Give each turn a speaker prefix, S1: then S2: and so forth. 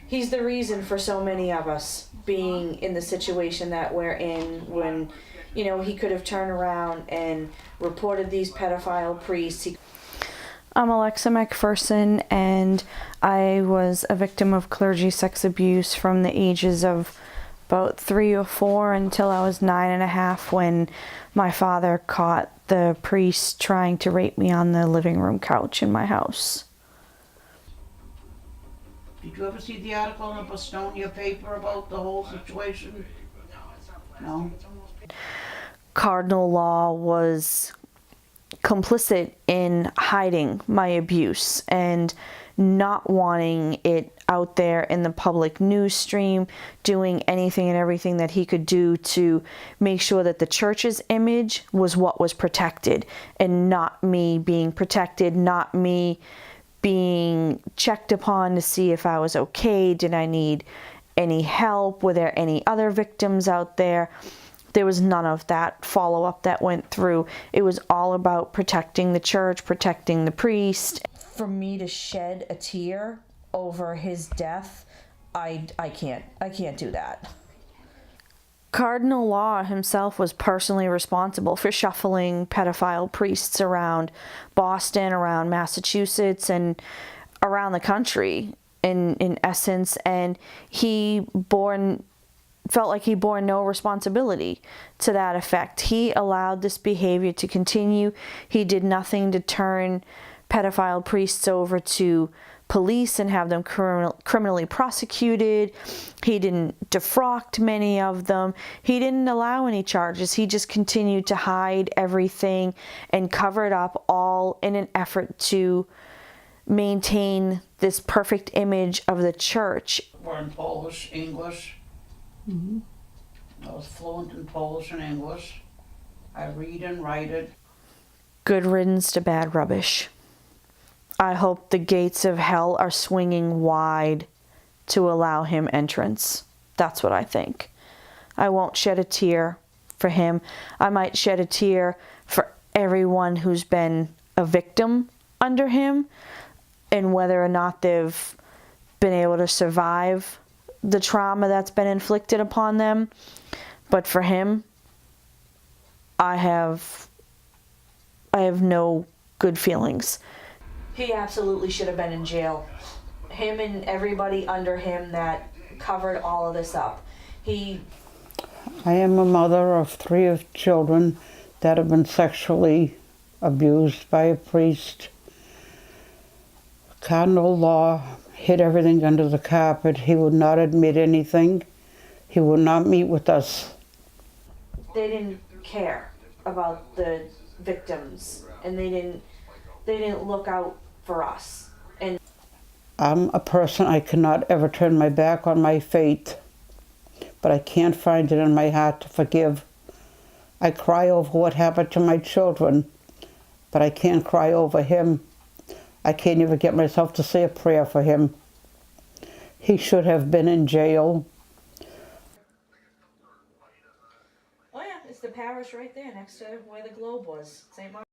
S1: He's the reason for so many of us being in the situation that we're in when, you know, he could have turned around and reported these pedophile priests. I'm Alexa McPherson, and I was a victim of clergy sex abuse from the ages of about 3 or 4 until I was 9.5 when my father caught the priest trying to rape me on the living room couch in my house.
S2: Did you ever see the article in the Bostonia paper about the whole situation? No?
S1: Cardinal Law was complicit in hiding my abuse and not wanting it out there in the public news stream, doing anything and everything that he could do to make sure that the church's image was what was protected and not me being protected, not me being checked upon to see if I was okay, did I need any help, were there any other victims out there. There was none of that follow-up that went through. It was all about protecting the church, protecting the priest. For me to shed a tear over his death, I can't do that. Cardinal Law himself was personally responsible for shuffling pedophile priests around Boston, around Massachusetts, and around the country in essence, and he felt like he bore no responsibility to that effect. He allowed this behavior to continue. He did nothing to turn pedophile priests over to police and have them criminally prosecuted. He didn't defrock many of them. He didn't allow any charges. He just continued to hide everything and cover it up, all in an effort to maintain this perfect image of the church.
S2: We're in Polish, English.
S3: Mm-hmm.
S2: I was fluent in Polish and English. I read and write it.
S1: Good riddance to bad rubbish. I hope the gates of hell are swinging wide to allow him entrance. That's what I think. I won't shed a tear for him. I might shed a tear for everyone who's been a victim under him and whether or not they've been able to survive the trauma that's been inflicted upon them. But for him, I have no good feelings. He absolutely should have been in jail. Him and everybody under him that covered all of this up.
S3: I am a mother of 3 children that have been sexually abused by a priest. Cardinal Law hid everything under the carpet. He would not admit anything. He would not meet with us.
S1: They didn't care about the victims, and they didn't look out for us. And
S3: I'm a person, I cannot ever turn my back on my faith, but I can't find it in my heart to forgive. I cry over what happened to my children, but I can't cry over him. I can't even get myself to say a prayer for him. He should have been in jail.
S1: oh yeah, it's the parish right there next to where the Globe was, St. Mark.